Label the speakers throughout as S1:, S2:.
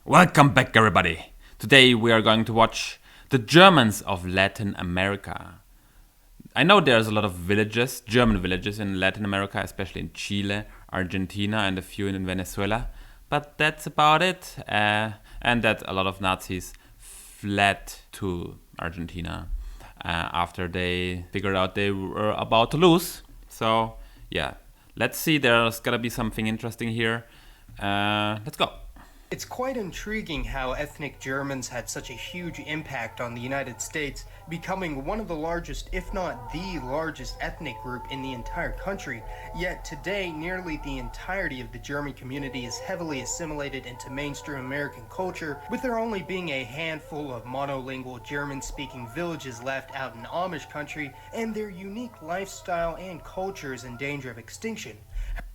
S1: Welcome back, everybody. Today we are going to watch the Germans of Latin America. I know there's a lot of villages, German villages in Latin America, especially in Chile, Argentina, and a few in Venezuela. But that's about it. And that a lot of Nazis fled to Argentina after they figured out they were about to lose. So, yeah, let's see. There's gonna be something interesting here. Let's go.
S2: It's quite intriguing how ethnic Germans had such a huge impact on the United States, becoming one of the largest, if not the largest ethnic group in the entire country. Yet today, nearly the entirety of the German community is heavily assimilated into mainstream American culture, with there only being a handful of monolingual German-speaking villages left out in Amish country, and their unique lifestyle and culture is in danger of extinction.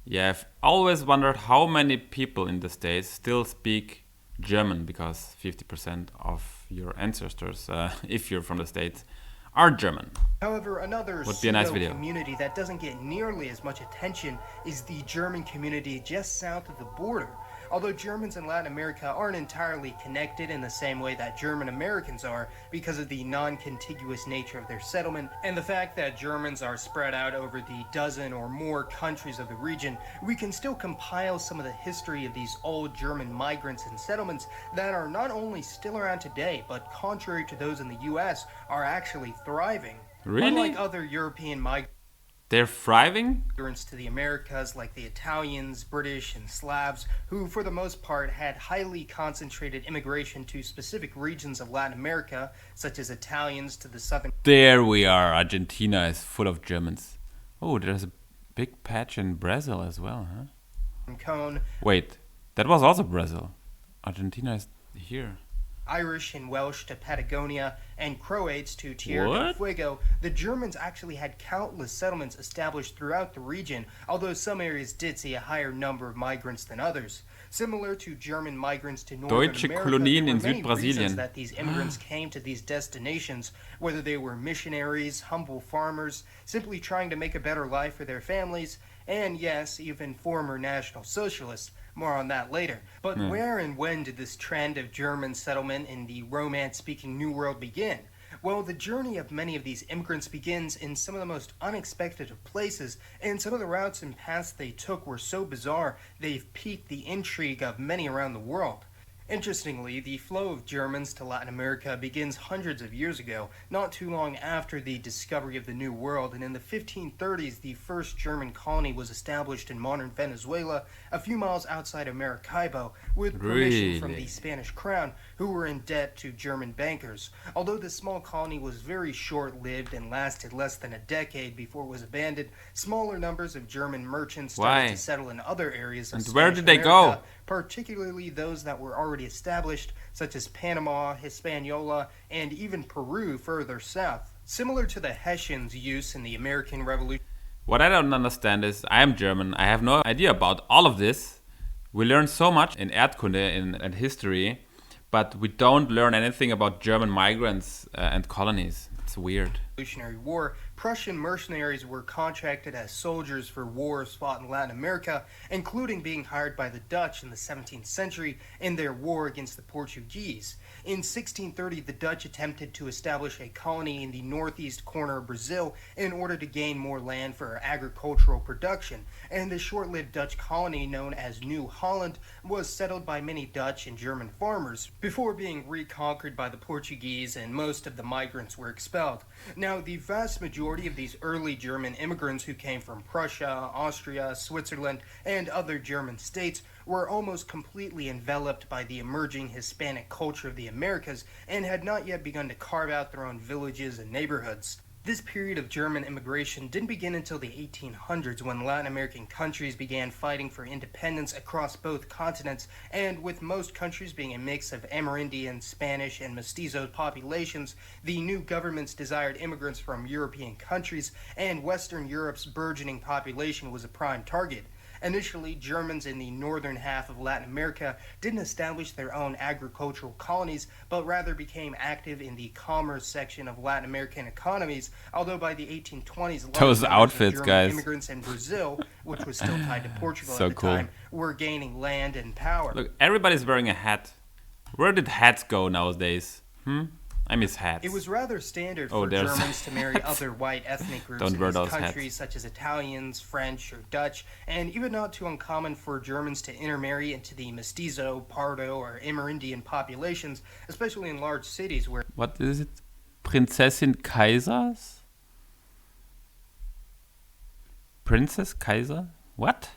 S1: Yeah, I've always wondered how many people in the States still speak German, because 50% of your ancestors, if you're from the States, are German.
S2: However, another
S1: Would be a nice video.
S2: community that doesn't get nearly as much attention is the German community just south of the border. Although Germans in Latin America aren't entirely connected in the same way that German Americans are because of the non-contiguous nature of their settlement and the fact that Germans are spread out over the dozen or more countries of the region, we can still compile some of the history of these old German migrants and settlements that are not only still around today, but contrary to those in the US, are actually thriving.
S1: Really?
S2: Unlike other European migrants
S1: They're thriving?
S2: to the Americas like the Italians, British, and Slavs, who for the most part had highly concentrated immigration to specific regions of Latin America, such as Italians to the southern
S1: There we are. Argentina is full of Germans. Oh, there's a big patch in Brazil as well, huh?
S2: cone,
S1: Wait, that was also Brazil. Argentina is here.
S2: Irish and Welsh to Patagonia, and Croats to Tierra del
S1: What?
S2: Fuego, the Germans actually had countless settlements established throughout the region, although some areas did see a higher number of migrants than others. Similar to German migrants to Northern
S1: Deutsche
S2: America,
S1: Kolonien
S2: there
S1: in
S2: were many
S1: Südbrasilien.
S2: reasons that these immigrants came to these destinations, whether they were missionaries, humble farmers, simply trying to make a better life for their families, and yes, even former National Socialists. More on that later. But where and when did this trend of German settlement in the Romance-speaking New World begin? Well, the journey of many of these immigrants begins in some of the most unexpected of places, and some of the routes and paths they took were so bizarre they've piqued the intrigue of many around the world. Interestingly, the flow of Germans to Latin America begins hundreds of years ago, not too long after the discovery of the New World, and in the 1530s the first German colony was established in modern Venezuela, a few miles outside of Maracaibo, with permission from the Spanish crown, who were in debt to German bankers. Although this small colony was very short-lived and lasted less than a decade before it was abandoned, smaller numbers of German merchants started to settle in other areas of
S1: And where
S2: Spanish
S1: did they
S2: America,
S1: go?
S2: particularly those that were already established, such as Panama, Hispaniola, and even Peru further south. Similar to the Hessians' use in the American Revolution.
S1: What I don't understand is, I am German, I have no idea about all of this. We learn so much in Erdkunde and history, but we don't learn anything about German migrants and colonies. It's weird.
S2: Revolutionary War, Prussian mercenaries were contracted as soldiers for wars fought in Latin America, including being hired by the Dutch in the 17th century in their war against the Portuguese. In 1630, the Dutch attempted to establish a colony in the northeast corner of Brazil in order to gain more land for agricultural production, and the short-lived Dutch colony known as New Holland was settled by many Dutch and German farmers before being reconquered by the Portuguese, and most of the migrants were expelled. Now, the vast majority of these early German immigrants who came from Prussia, Austria, Switzerland, and other German states were almost completely enveloped by the emerging Hispanic culture of the Americas and had not yet begun to carve out their own villages and neighborhoods. This period of German immigration didn't begin until the 1800s, when Latin American countries began fighting for independence across both continents, and with most countries being a mix of Amerindian, Spanish, and Mestizo populations, the new governments desired immigrants from European countries, and Western Europe's burgeoning population was a prime target. Initially, Germans in the northern half of Latin America didn't establish their own agricultural colonies, but rather became active in the commerce section of Latin American economies, although by the 1820s,
S1: Those outfits,
S2: German
S1: guys.
S2: immigrants in Brazil, which was still tied to Portugal
S1: So
S2: at the
S1: cool.
S2: time, were gaining land and power.
S1: Look, everybody's wearing a hat. Where did hats go nowadays? I miss hats.
S2: It was rather standard
S1: Oh,
S2: for
S1: there's
S2: Germans to marry other white ethnic groups
S1: Don't
S2: in
S1: wear
S2: these
S1: those
S2: countries,
S1: hats.
S2: such as Italians, French, or Dutch, and even not too uncommon for Germans to intermarry into the Mestizo, Pardo, or Amerindian populations, especially in large cities where
S1: What is it? Prinzessin Kaisers? Princess Kaiser? What?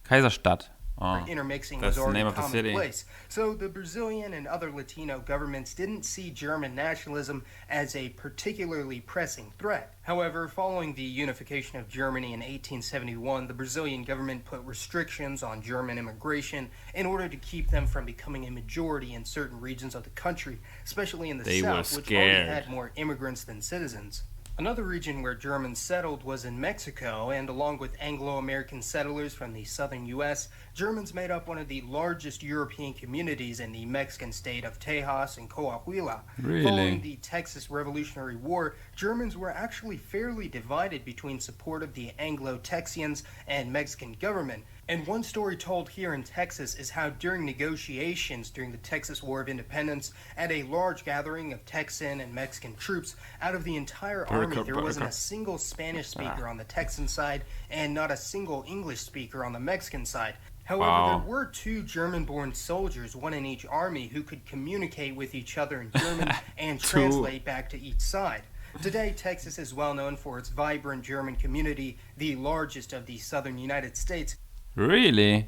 S1: Kaiserstadt. Oh,
S2: intermixing
S1: that's
S2: was
S1: the
S2: already
S1: name of the city.
S2: commonplace. So the Brazilian and other Latino governments didn't see German nationalism as a particularly pressing threat. However, following the unification of Germany in 1871, the Brazilian government put restrictions on German immigration in order to keep them from becoming a majority in certain regions of the country, especially in the
S1: They were
S2: south, which already
S1: scared.
S2: had more immigrants than citizens. Another region where Germans settled was in Mexico, and along with Anglo-American settlers from the southern U.S., Germans made up one of the largest European communities in the Mexican state of Tejas and Coahuila.
S1: Really?
S2: Following the Texas Revolutionary War, Germans were actually fairly divided between support of the Anglo-Texians and Mexican government. And one story told here in Texas is how during negotiations during the Texas War of Independence, at a large gathering of Texan and Mexican troops, out of the entire army there wasn't a single Spanish speaker on the Texan side and not a single English speaker on the Mexican side. However,
S1: Wow.
S2: there were two German-born soldiers, one in each army, who could communicate with each other in German and
S1: Two.
S2: translate back to each side. Today, Texas is well known for its vibrant German community, the largest of the southern United States.
S1: Really?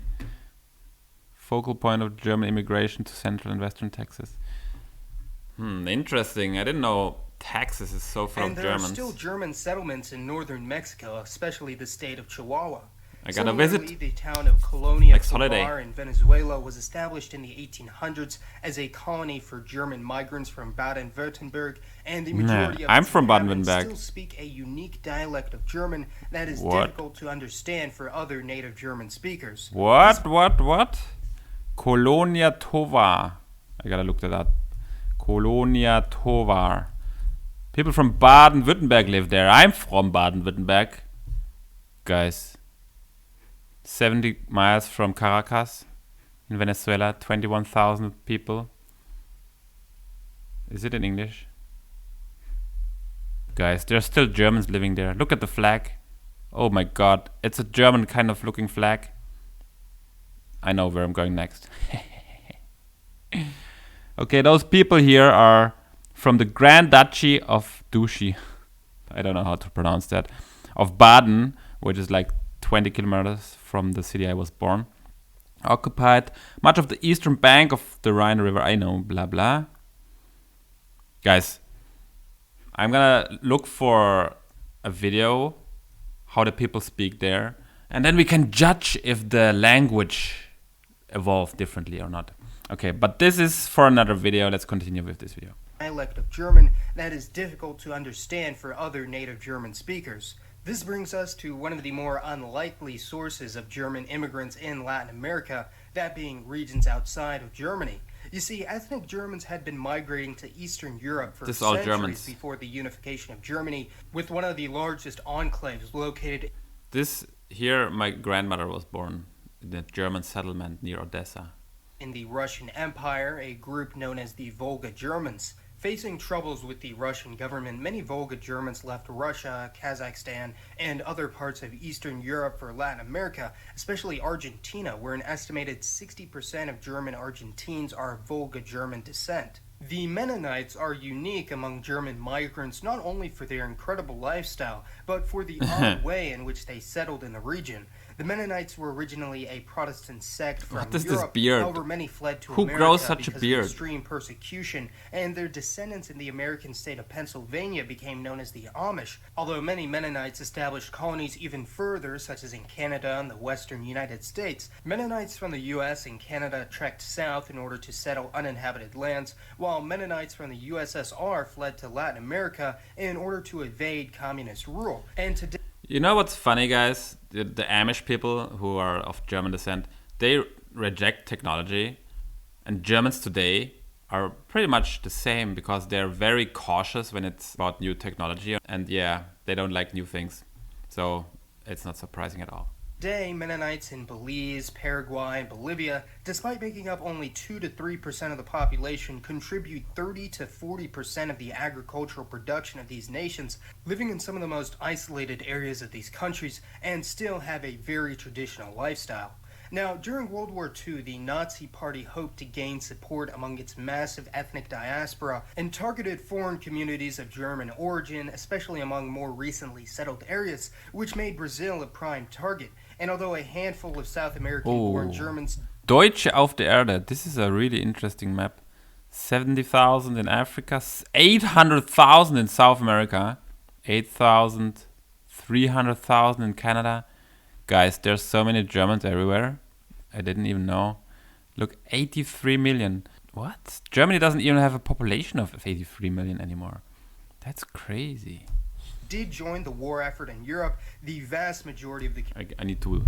S1: Focal point of German immigration to central and western Texas. Interesting. I didn't know Texas is so full
S2: And
S1: of
S2: there are
S1: Germans.
S2: still German settlements in northern Mexico, especially the state of Chihuahua.
S1: I gotta
S2: Similarly,
S1: visit.
S2: the town of Colonial
S1: Next holiday.
S2: in Venezuela was established in the 1800s as a colony for German migrants from Baden-Württemberg, and the majority of
S1: I'm
S2: its
S1: from
S2: inhabitants
S1: Baden-Württemberg.
S2: still speak a unique dialect of German that is
S1: What?
S2: difficult to understand for other native German speakers.
S1: What? Colonia Tovar. I gotta look that up. Colonia Tovar. People from Baden-Württemberg live there. I'm from Baden-Württemberg. Guys. 70 miles from Caracas in Venezuela. 21,000 people. Is it in English? Guys, there are still Germans living there. Look at the flag. Oh my god. It's a German kind of looking flag. I know where I'm going next. Okay, those people here are from the Grand Duchy of Duchy. I don't know how to pronounce that. Of Baden, which is like 20 kilometers from the city I was born. Occupied much of the eastern bank of the Rhine River. I know, blah blah. Guys, I'm gonna look for a video how the people speak there, and then we can judge if the language evolved differently or not. Okay, but this is for another video. Let's continue with this video.
S2: Dialect of German that is difficult to understand for other native German speakers. This brings us to one of the more unlikely sources of German immigrants in Latin America, that being regions outside of Germany. You see, ethnic Germans had been migrating to Eastern Europe for
S1: This is all
S2: centuries
S1: Germans.
S2: before the unification of Germany, with one of the largest enclaves located
S1: This here, my grandmother was born in a German settlement near Odessa.
S2: in the Russian Empire, a group known as the Volga Germans. Facing troubles with the Russian government, many Volga Germans left Russia, Kazakhstan, and other parts of Eastern Europe for Latin America, especially Argentina, where an estimated 60% of German Argentines are of Volga German descent. The Mennonites are unique among German migrants not only for their incredible lifestyle, but for the odd way in which they settled in the region. The Mennonites were originally a Protestant sect from
S1: What is this
S2: Europe.
S1: beard?
S2: However, many fled to
S1: Who
S2: America
S1: grows such a
S2: because
S1: beard?
S2: of extreme persecution, and their descendants in the American state of Pennsylvania became known as the Amish. Although many Mennonites established colonies even further, such as in Canada and the western United States, Mennonites from the U.S. and Canada trekked south in order to settle uninhabited lands, while Mennonites from the USSR fled to Latin America in order to evade communist rule. And today,
S1: You know what's funny, guys? The Amish people who are of German descent, they reject technology, and Germans today are pretty much the same because they're very cautious when it's about new technology, and yeah, they don't like new things. So it's not surprising at all.
S2: Today, Mennonites in Belize, Paraguay, and Bolivia, despite making up only 2 to 3% of the population, contribute 30 to 40% of the agricultural production of these nations, living in some of the most isolated areas of these countries, and still have a very traditional lifestyle. Now, during World War II, the Nazi Party hoped to gain support among its massive ethnic diaspora and targeted foreign communities of German origin, especially among more recently settled areas, which made Brazil a prime target. And although a handful of South American-born
S1: Oh.
S2: Germans
S1: Deutsche auf der Erde. This is a really interesting map. 70,000 in Africa, 800,000 in South America, 8,000, 300,000 in Canada. Guys, there's so many Germans everywhere. I didn't even know. Look, 83 million. What? Germany doesn't even have a population of 83 million anymore. That's crazy.
S2: did join the war effort in Europe, the vast majority of the
S1: I need to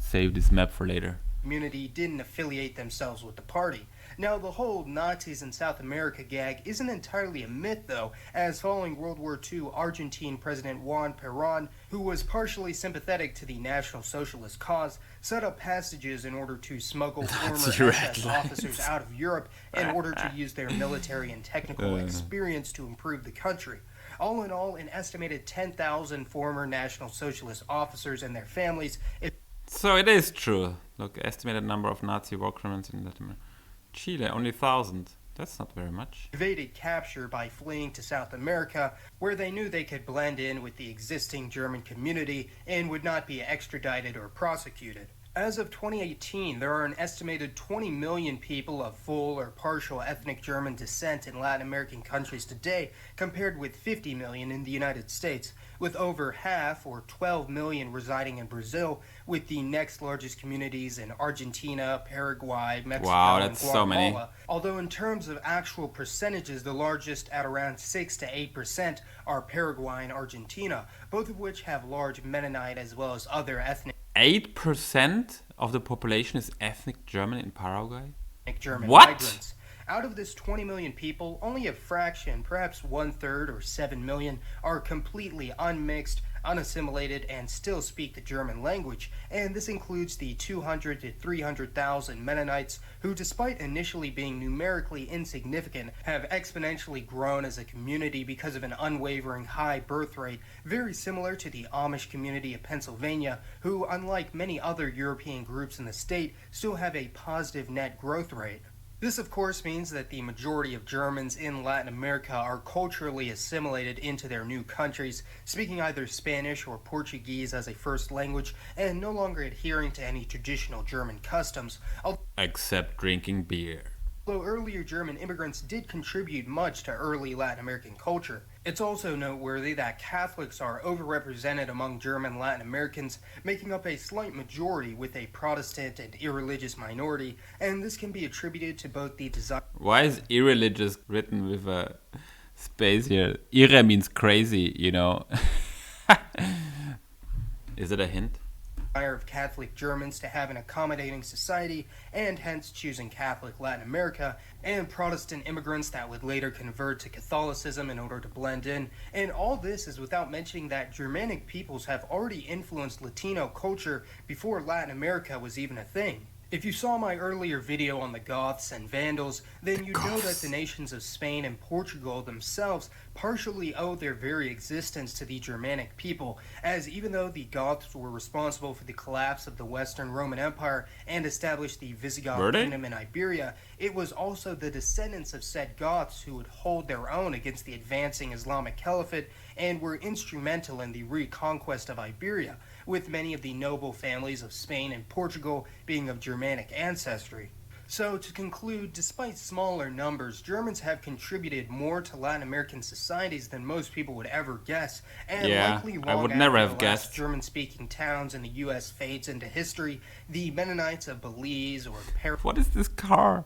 S1: save this map for later.
S2: community didn't affiliate themselves with the party. Now, the whole Nazis in South America gag isn't entirely a myth, though, as following World War II, Argentine President Juan Perón, who was partially sympathetic to the National Socialist cause, set up passages in order to smuggle former SS officers out of Europe in order to use their military and technical experience to improve the country. All in all, an estimated 10,000 former National Socialist officers and their families.
S1: So it is true. Look, estimated number of Nazi war criminals in Latin America. Chile, only 1,000. That's not very much.
S2: Evaded capture by fleeing to South America, where they knew they could blend in with the existing German community and would not be extradited or prosecuted. As of 2018, there are an estimated 20 million people of full or partial ethnic German descent in Latin American countries today, compared with 50 million in the United States, with over half, or 12 million, residing in Brazil, with the next largest communities in Argentina, Paraguay, Mexico,
S1: Wow,
S2: and
S1: that's
S2: Guatemala.
S1: so many.
S2: Although in terms of actual percentages, the largest at around 6 to 8% are Paraguay and Argentina, both of which have large Mennonite as well as other ethnic
S1: 8% of the population is ethnic German in Paraguay?
S2: German
S1: What?
S2: migrants. Out of this 20 million people, only a fraction, perhaps 1/3 or 7 million, are completely unmixed, unassimilated, and still speak the German language, and this includes the 200 to 300,000 Mennonites who, despite initially being numerically insignificant, have exponentially grown as a community because of an unwavering high birth rate, very similar to the Amish community of Pennsylvania, who, unlike many other European groups in the state, still have a positive net growth rate. This, of course, means that the majority of Germans in Latin America are culturally assimilated into their new countries, speaking either Spanish or Portuguese as a first language, and no longer adhering to any traditional German customs,
S1: Except drinking beer.
S2: although earlier German immigrants did contribute much to early Latin American culture. It's also noteworthy that Catholics are overrepresented among German Latin Americans, making up a slight majority with a Protestant and irreligious minority, and this can be attributed to both the desire
S1: Why is irreligious written with a space here? Irre means crazy, you know. Is it a hint?
S2: of Catholic Germans to have an accommodating society, and hence choosing Catholic Latin America, and Protestant immigrants that would later convert to Catholicism in order to blend in, and all this is without mentioning that Germanic peoples have already influenced Latino culture before Latin America was even a thing. If you saw my earlier video on the Goths and Vandals, then you know that the nations of Spain and Portugal themselves partially owe their very existence to the Germanic people, as even though the Goths were responsible for the collapse of the Western Roman Empire and established the Visigoth kingdom in Iberia, it was also the descendants of said Goths who would hold their own against the advancing Islamic Caliphate and were instrumental in the reconquest of Iberia, with many of the noble families of Spain and Portugal being of Germanic ancestry. So, to conclude, despite smaller numbers, Germans have contributed more to Latin American societies than most people would ever guess, and likely
S1: I
S2: long
S1: would
S2: after
S1: never
S2: the
S1: have
S2: last
S1: guessed.
S2: German-speaking towns in the U.S. fades into history, the Mennonites of Belize or Paraguay
S1: What is this car?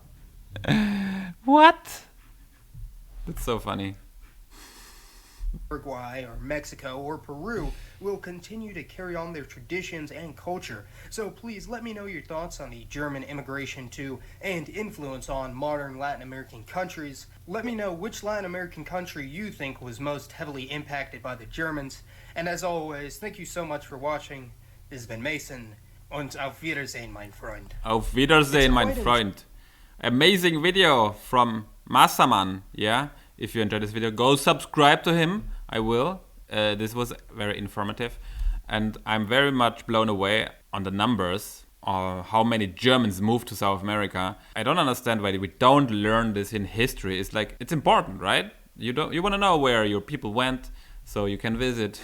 S1: What? That's so funny.
S2: or Mexico or Peru will continue to carry on their traditions and culture. So please let me know your thoughts on the German immigration to and influence on modern Latin American countries. Let me know which Latin American country you think was most heavily impacted by the Germans. And as always, thank you so much for watching. This has been Mason. Und auf Wiedersehen, mein Freund.
S1: Auf Wiedersehen, mein
S2: quite an-
S1: Freund. Amazing video from Masaman. Yeah, if you enjoyed this video, go subscribe to him. I will. This was very informative, and I'm very much blown away on the numbers of how many Germans moved to South America. I don't understand why we don't learn this in history. It's like, it's important, right? You want to know where your people went, so you can visit.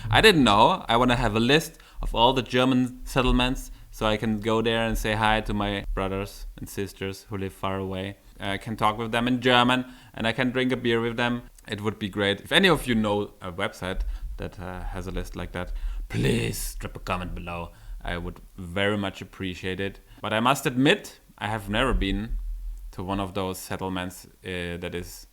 S1: I didn't know. I want to have a list of all the German settlements, so I can go there and say hi to my brothers and sisters who live far away. I can talk with them in German, and I can drink a beer with them. It would be great. If any of you know a website that has a list like that, please drop a comment below. I would very much appreciate it. But I must admit, I have never been to one of those settlements that is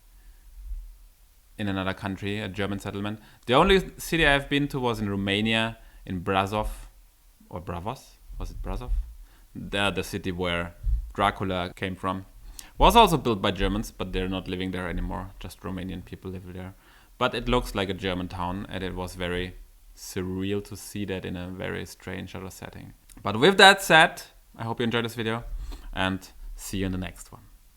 S1: in another country, a German settlement. The only city I've been to was in Romania, in Brasov, or Bravos, was it Brasov? The city where Dracula came from. Was also built by Germans, but they're not living there anymore. Just Romanian people live there. But it looks like a German town, and it was very surreal to see that in a very strange other setting. But with that said, I hope you enjoyed this video, and see you in the next one.